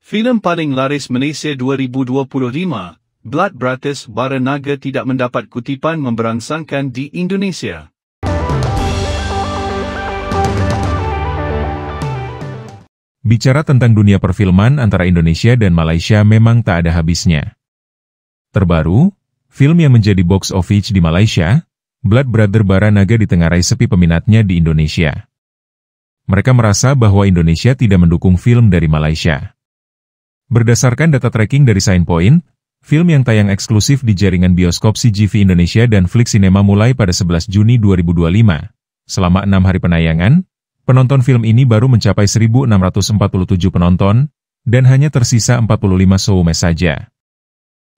Filem paling laris Malaysia 2025, Blood Brothers Baranaga tidak mendapat kutipan memberangsangkan di Indonesia. Bicara tentang dunia perfilman antara Indonesia dan Malaysia memang tak ada habisnya. Terbaru, film yang menjadi box office di Malaysia, Blood Brothers Baranaga ditengarai sepi peminatnya di Indonesia. Mereka merasa bahwa Indonesia tidak mendukung film dari Malaysia. Berdasarkan data tracking dari Signpoint, film yang tayang eksklusif di jaringan bioskop CGV Indonesia dan Flix Cinema mulai pada 11 Juni 2025. Selama 6 hari penayangan, penonton film ini baru mencapai 1.647 penonton, dan hanya tersisa 45 showmatch saja.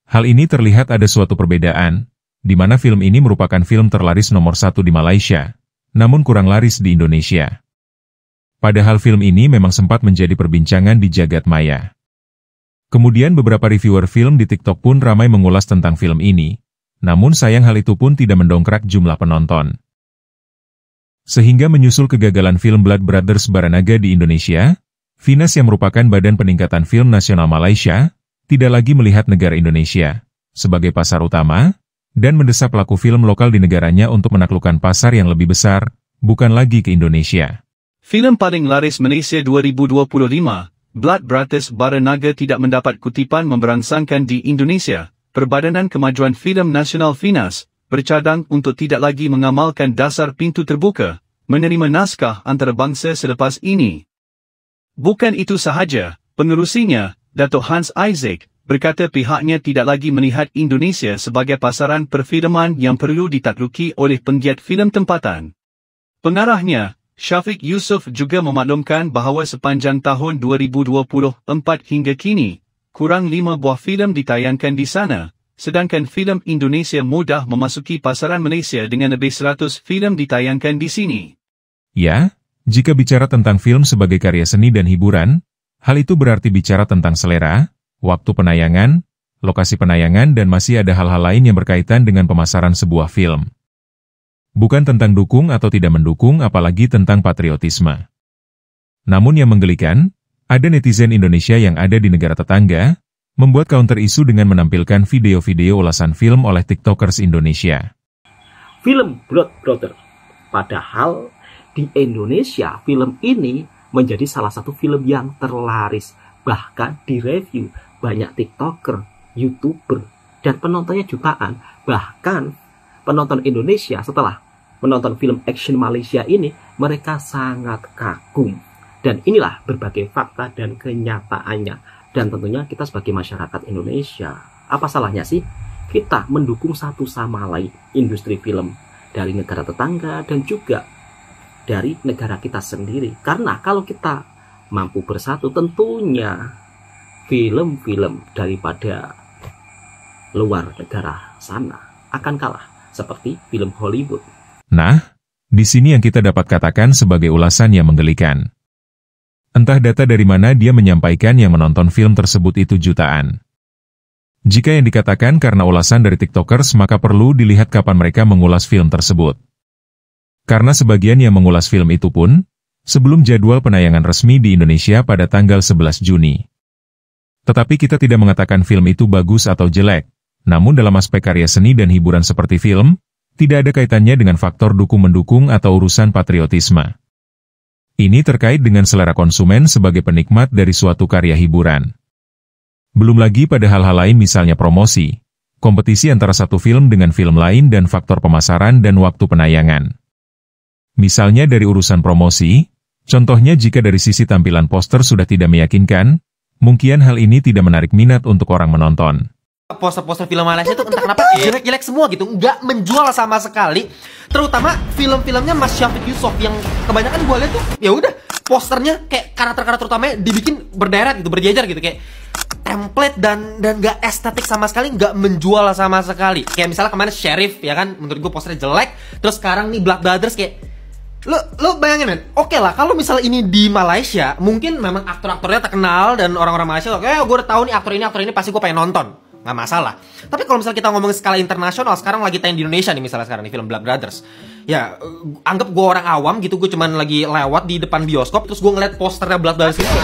Hal ini terlihat ada suatu perbedaan, di mana film ini merupakan film terlaris nomor 1 di Malaysia, namun kurang laris di Indonesia. Padahal film ini memang sempat menjadi perbincangan di jagat maya. Kemudian beberapa reviewer film di TikTok pun ramai mengulas tentang film ini, namun sayang hal itu pun tidak mendongkrak jumlah penonton. Sehingga menyusul kegagalan film Blood Brothers Baranaga di Indonesia, Finas yang merupakan Badan Peningkatan Film Nasional Malaysia, tidak lagi melihat negara Indonesia sebagai pasar utama, dan mendesak pelaku film lokal di negaranya untuk menaklukkan pasar yang lebih besar, bukan lagi ke Indonesia. Filem paling laris Malaysia 2025, Blood Brothers Baranaga tidak mendapat kutipan memberangsangkan di Indonesia. Perbadanan Kemajuan Filem Nasional Finas bercadang untuk tidak lagi mengamalkan dasar pintu terbuka, menerima naskah antarabangsa selepas ini. Bukan itu sahaja, pengerusinya, Datuk Hans Isaac, berkata pihaknya tidak lagi melihat Indonesia sebagai pasaran perfilman yang perlu ditakluki oleh penggiat filem tempatan. Pengarahnya, Syafiq Yusof juga memaklumkan bahawa sepanjang tahun 2024 hingga kini, kurang 5 buah filem ditayangkan di sana, sedangkan filem Indonesia mudah memasuki pasaran Malaysia dengan lebih 100 filem ditayangkan di sini. Ya, jika bicara tentang film sebagai karya seni dan hiburan, hal itu berarti bicara tentang selera, waktu penayangan, lokasi penayangan dan masih ada hal-hal lain yang berkaitan dengan pemasaran sebuah film. Bukan tentang dukung atau tidak mendukung, apalagi tentang patriotisme. Namun yang menggelikan, ada netizen Indonesia yang ada di negara tetangga, membuat counter isu dengan menampilkan video-video ulasan film oleh TikTokers Indonesia. Film Blood Brothers. Padahal di Indonesia film ini menjadi salah satu film yang terlaris. Bahkan di review banyak TikToker, YouTuber, dan penontonnya jutaan. Bahkan penonton Indonesia setelah menonton film action Malaysia ini, mereka sangat kagum. Dan inilah berbagai fakta dan kenyataannya. Dan tentunya kita sebagai masyarakat Indonesia, apa salahnya sih kita mendukung satu sama lain industri film dari negara tetangga dan juga dari negara kita sendiri. Karena kalau kita mampu bersatu, tentunya film-film daripada luar negara sana akan kalah seperti film Hollywood. Nah, di sini yang kita dapat katakan sebagai ulasan yang menggelikan. Entah data dari mana dia menyampaikan yang menonton film tersebut itu jutaan. Jika yang dikatakan karena ulasan dari TikTokers, maka perlu dilihat kapan mereka mengulas film tersebut. Karena sebagian yang mengulas film itu pun, sebelum jadwal penayangan resmi di Indonesia pada tanggal 11 Juni. Tetapi kita tidak mengatakan film itu bagus atau jelek, namun dalam aspek karya seni dan hiburan seperti film, tidak ada kaitannya dengan faktor dukung-mendukung atau urusan patriotisme. Ini terkait dengan selera konsumen sebagai penikmat dari suatu karya hiburan. Belum lagi pada hal-hal lain misalnya promosi, kompetisi antara satu film dengan film lain dan faktor pemasaran dan waktu penayangan. Misalnya dari urusan promosi, contohnya jika dari sisi tampilan poster sudah tidak meyakinkan, mungkin hal ini tidak menarik minat untuk orang menonton. Poster-poster film Malaysia tuh entah kenapa jelek-jelek semua gitu, nggak menjual sama sekali. Terutama film-filmnya Mas Syafiq Yusof yang kebanyakan gue lihat tuh ya udah posternya kayak karakter-karakter utamanya dibikin berderet gitu, berjejer gitu, kayak template dan nggak estetik sama sekali, nggak menjual sama sekali. Kayak misalnya kemarin Sheriff ya kan, menurut gue posternya jelek. Terus sekarang nih Blood Brothers kayak lo bayangin men, oke lah kalau misalnya ini di Malaysia mungkin memang aktor-aktornya terkenal dan orang-orang Malaysia oke gue udah tahu nih aktor ini pasti gue pengen nonton. nggak masalah. Tapi kalau misalnya kita ngomongin skala internasional, sekarang lagi tayang di Indonesia nih misalnya sekarang nih film Blood Brothers. Ya, anggap gue orang awam gitu, gue cuman lagi lewat di depan bioskop, terus gue ngeliat posternya Blood Brothers itu,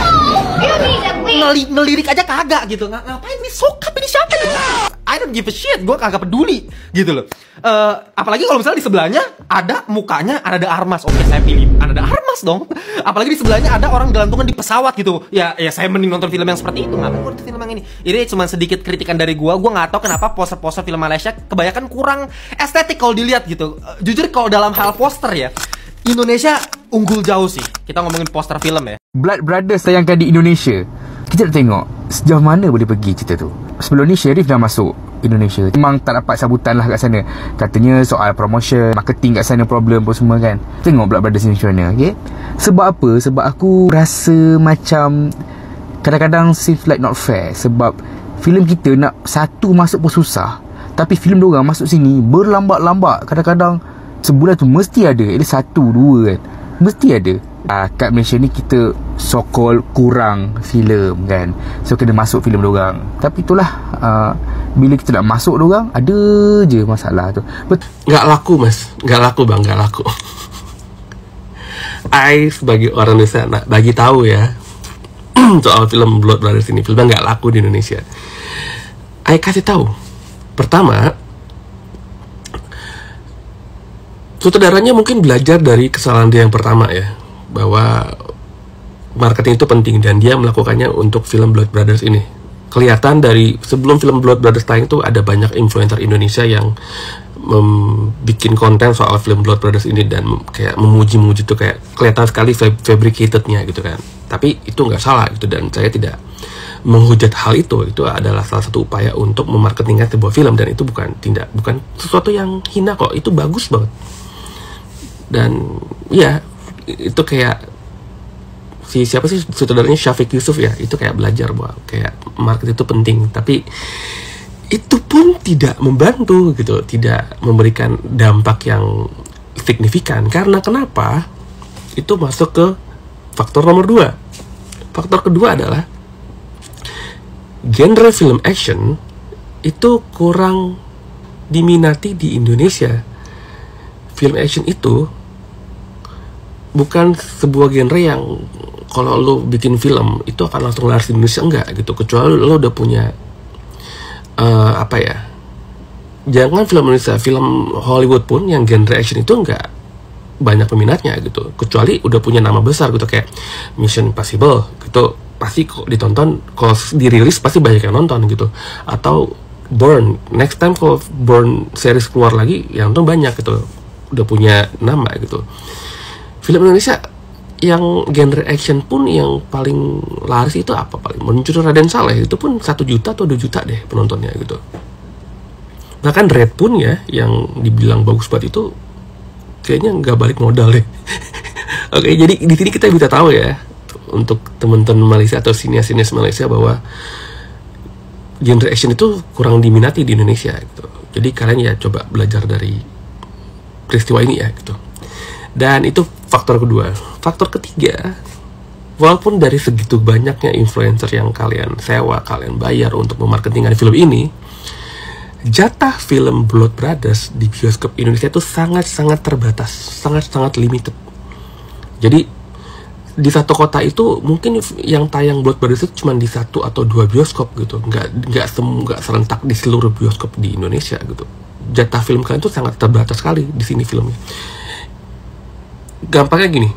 ngelirik aja kagak gitu. Ngapain nih, sokap ini siapa nih? I don't give a shit, gue kagak peduli gitu loh. Apalagi kalau misalnya di sebelahnya ada mukanya ada Armas, oke saya pilih ada Armas dong. Apalagi di sebelahnya ada orang gelantungan di pesawat gitu. Ya saya mending nonton film yang seperti itu, ngapain gue nonton film yang ini. Ini cuma sedikit kritikan dari gue nggak tahu kenapa poster-poster film Malaysia kebanyakan kurang estetik kalau dilihat gitu. Jujur kalau dalam hal poster ya, Indonesia unggul jauh sih. Kita ngomongin poster film ya. Blood Brothers tayangkan di Indonesia. Kita nak tengok sejauh mana boleh pergi cerita tu. Sebelum ni Sherif dah masuk Indonesia, memang tak dapat sambutan lah kat sana. Katanya soal promotion, marketing kat sana problem pun semua kan. Tengok Blood Brothers ni macam mana, okay? Sebab apa? Sebab aku rasa macam kadang-kadang seems like not fair. Sebab filem kita nak satu masuk pun susah, tapi filem diorang masuk sini berlambat-lambat. Kadang-kadang sebulan tu mesti ada, at least 1-2 kan, mesti ada. Kat Malaysia ni kita so-called kurang filem kan, so kena masuk filem diorang. Tapi itulah, bila kita nak masuk diorang, ada je masalah tu. Nggak laku mas, nggak laku bang, nggak laku. I sebagai orang Indonesia nak bagi tahu ya soal film Blood Brothers ini, filmnya nggak laku di Indonesia. I kasih tahu, pertama, sutradaranya mungkin belajar dari kesalahan dia yang pertama ya, bahwa marketing itu penting, dan dia melakukannya untuk film Blood Brothers ini. Kelihatan dari sebelum film Blood Brothers tayang itu ada banyak influencer Indonesia yang bikin konten soal film Blood Brothers ini dan kayak memuji-muji tuh, kayak kelihatan sekali fabricatednya gitu kan. Tapi itu nggak salah gitu, dan saya tidak menghujat hal itu. Itu adalah salah satu upaya untuk memarketingkan sebuah film, dan itu bukan sesuatu yang hina kok. Itu bagus banget. Dan ya itu kayak siapa sih sutradaranya, Syafiq Yusuf ya, itu kayak belajar bahwa kayak market itu penting, tapi itu pun tidak membantu gitu, tidak memberikan dampak yang signifikan. Karena kenapa? Itu masuk ke faktor nomor 2. Faktor kedua adalah genre film action itu kurang diminati di Indonesia. Film action itu bukan sebuah genre yang kalau lo bikin film itu akan langsung laris di Indonesia, enggak gitu, kecuali lo udah punya jangan film Indonesia, film Hollywood pun yang genre action itu enggak banyak peminatnya gitu, kecuali udah punya nama besar gitu, kayak Mission Impossible gitu, pasti kok ditonton, kalau dirilis pasti banyak yang nonton gitu. Atau Bourne, next time kalau Bourne series keluar lagi yang nonton banyak gitu, udah punya nama gitu. Film Indonesia yang genre action pun yang paling laris itu apa? Paling Mencuri Raden Saleh itu pun 1 juta atau 2 juta deh penontonnya gitu. Bahkan Red pun ya, yang dibilang bagus banget itu kayaknya nggak balik modal deh. Oke, jadi di sini kita bisa tahu ya, untuk teman-teman Malaysia atau sinias-sinias Malaysia, bahwa genre action itu kurang diminati di Indonesia gitu. Jadi kalian ya coba belajar dari peristiwa ini ya gitu. Dan itu faktor kedua. Faktor ketiga, walaupun dari segitu banyaknya influencer yang kalian sewa, kalian bayar untuk memarketingkan film ini, jatah film Blood Brothers di bioskop Indonesia itu sangat-sangat terbatas, sangat-sangat limited. Jadi di satu kota itu mungkin yang tayang Blood Brothers itu cuma di 1 atau 2 bioskop gitu, nggak serentak di seluruh bioskop di Indonesia gitu. Jatah film kalian itu sangat terbatas sekali di sini filmnya. Gampangnya gini,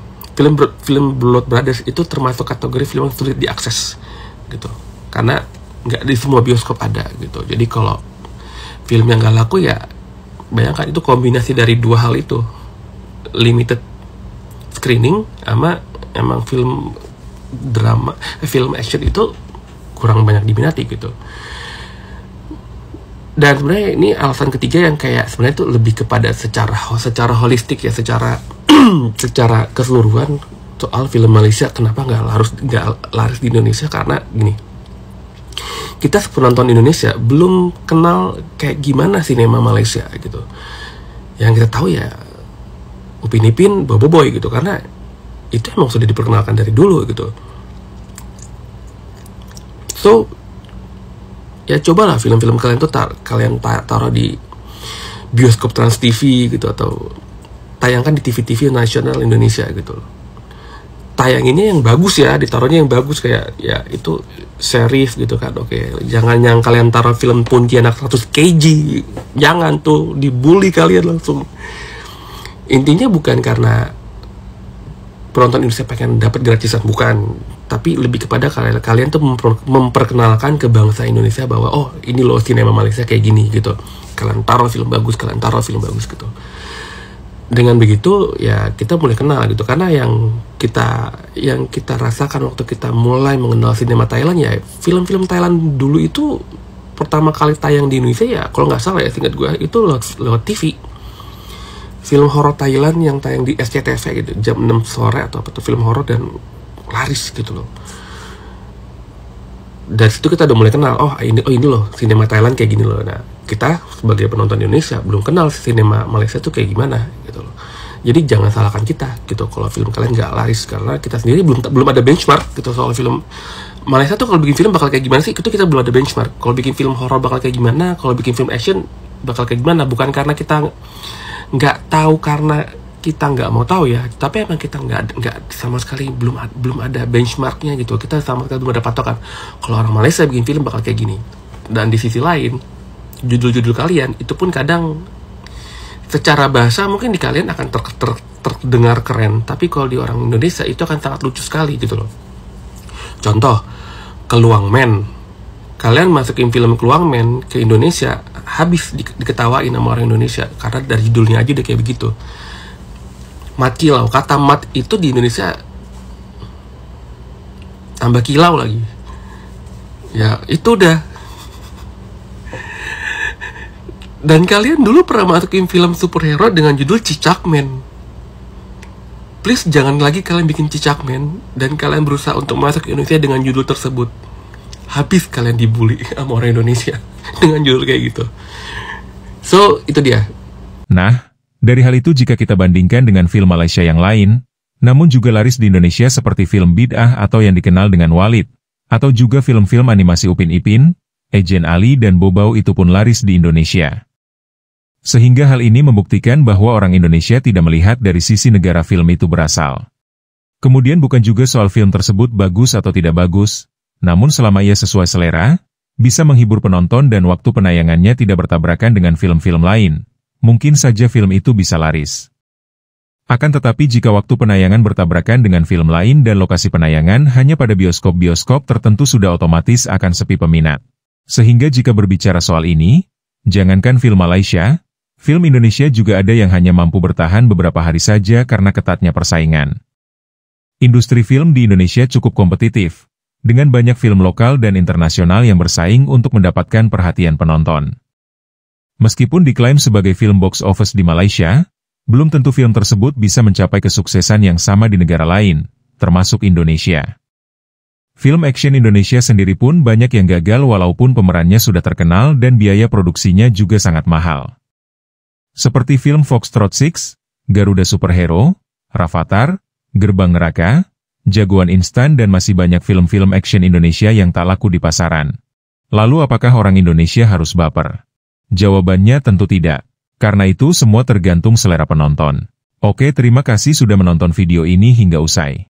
film Blood Brothers itu termasuk kategori film yang sulit diakses gitu, karena nggak di semua bioskop ada gitu. Jadi kalau film yang nggak laku ya, bayangkan itu kombinasi dari 2 hal itu, limited screening sama emang film drama, film action itu kurang banyak diminati gitu. Dan sebenarnya ini alasan ketiga yang kayak sebenarnya itu lebih kepada secara holistik ya, secara keseluruhan soal film Malaysia kenapa nggak laris di Indonesia. Karena gini, kita penonton Indonesia belum kenal kayak gimana sinema Malaysia gitu. Yang kita tahu ya Upin Ipin, Bobo Boy gitu, karena itu emang sudah diperkenalkan dari dulu gitu. So ya cobalah film-film kalian tuh kalian taruh di bioskop Trans TV gitu, atau tayangkan di TV-TV nasional Indonesia gitu loh. Tayanginnya yang bagus ya, ditaruhnya yang bagus, kayak ya itu Sheriff gitu kan. Oke, jangan yang kalian taruh film Pontianak 100 kg, jangan tuh, dibully kalian langsung. Intinya bukan karena penonton Indonesia pengen dapat gratisan, bukan, tapi lebih kepada kalian tuh memperkenalkan ke bangsa Indonesia bahwa oh ini loh sinema Malaysia kayak gini gitu. Kalian taruh film bagus gitu. Dengan begitu ya kita mulai kenal gitu, karena yang kita rasakan waktu kita mulai mengenal sinema Thailand ya, film-film Thailand dulu itu pertama kali tayang di Indonesia ya kalau nggak salah ya, seingat gue itu lewat TV. Film horor Thailand yang tayang di SCTV gitu jam 6 sore atau apa tuh, film horor, dan laris gitu loh. Dari situ kita udah mulai kenal, oh ini loh sinema Thailand kayak gini loh. Nah, kita sebagai penonton Indonesia belum kenal sinema Malaysia tuh kayak gimana gitu loh. Jadi jangan salahkan kita gitu kalau film kalian nggak laris, karena kita sendiri belum ada benchmark gitu soal film Malaysia tuh. Kalau bikin film bakal kayak gimana sih, itu kita belum ada benchmark. Kalau bikin film horor bakal kayak gimana, kalau bikin film action bakal kayak gimana, bukan karena kita nggak tahu, karena kita nggak mau tahu ya, tapi emang kita nggak sama sekali belum ada benchmarknya gitu. Kita sama sekali belum ada patokan kalau orang Malaysia bikin film bakal kayak gini. Dan di sisi lain, judul-judul kalian itu pun kadang secara bahasa mungkin di kalian akan terdengar keren, tapi kalau di orang Indonesia itu akan sangat lucu sekali gitu loh. Contoh, Keluang Men. Kalian masukin film Keluang Men ke Indonesia, habis diketawain sama orang Indonesia karena dari judulnya aja udah kayak begitu. Mat Kilau, kata mat itu di Indonesia tambah kilau lagi. Ya itu udah. Dan kalian dulu pernah masukin film superhero dengan judul Cicakmen. Please jangan lagi kalian bikin Cicakmen dan kalian berusaha untuk masuk ke Indonesia dengan judul tersebut. Habis kalian dibully sama orang Indonesia dengan judul kayak gitu. So itu dia. Nah, dari hal itu jika kita bandingkan dengan film Malaysia yang lain, namun juga laris di Indonesia seperti film Bid'ah atau yang dikenal dengan Walid, atau juga film-film animasi Upin Ipin, Ejen Ali dan Bobau itu pun laris di Indonesia. Sehingga hal ini membuktikan bahwa orang Indonesia tidak melihat dari sisi negara film itu berasal. Kemudian bukan juga soal film tersebut bagus atau tidak bagus, namun selama ia sesuai selera, bisa menghibur penonton dan waktu penayangannya tidak bertabrakan dengan film-film lain, mungkin saja film itu bisa laris. Akan tetapi jika waktu penayangan bertabrakan dengan film lain dan lokasi penayangan hanya pada bioskop-bioskop tertentu sudah otomatis akan sepi peminat. Sehingga jika berbicara soal ini, jangankan film Malaysia, film Indonesia juga ada yang hanya mampu bertahan beberapa hari saja karena ketatnya persaingan. Industri film di Indonesia cukup kompetitif, dengan banyak film lokal dan internasional yang bersaing untuk mendapatkan perhatian penonton. Meskipun diklaim sebagai film box office di Malaysia, belum tentu film tersebut bisa mencapai kesuksesan yang sama di negara lain, termasuk Indonesia. Film action Indonesia sendiri pun banyak yang gagal walaupun pemerannya sudah terkenal dan biaya produksinya juga sangat mahal. Seperti film Foxtrot 6, Garuda Superhero, Rafathar, Gerbang Neraka, Jagoan Instan dan masih banyak film-film action Indonesia yang tak laku di pasaran. Lalu apakah orang Indonesia harus baper? Jawabannya tentu tidak. Karena itu semua tergantung selera penonton. Oke, terima kasih sudah menonton video ini hingga usai.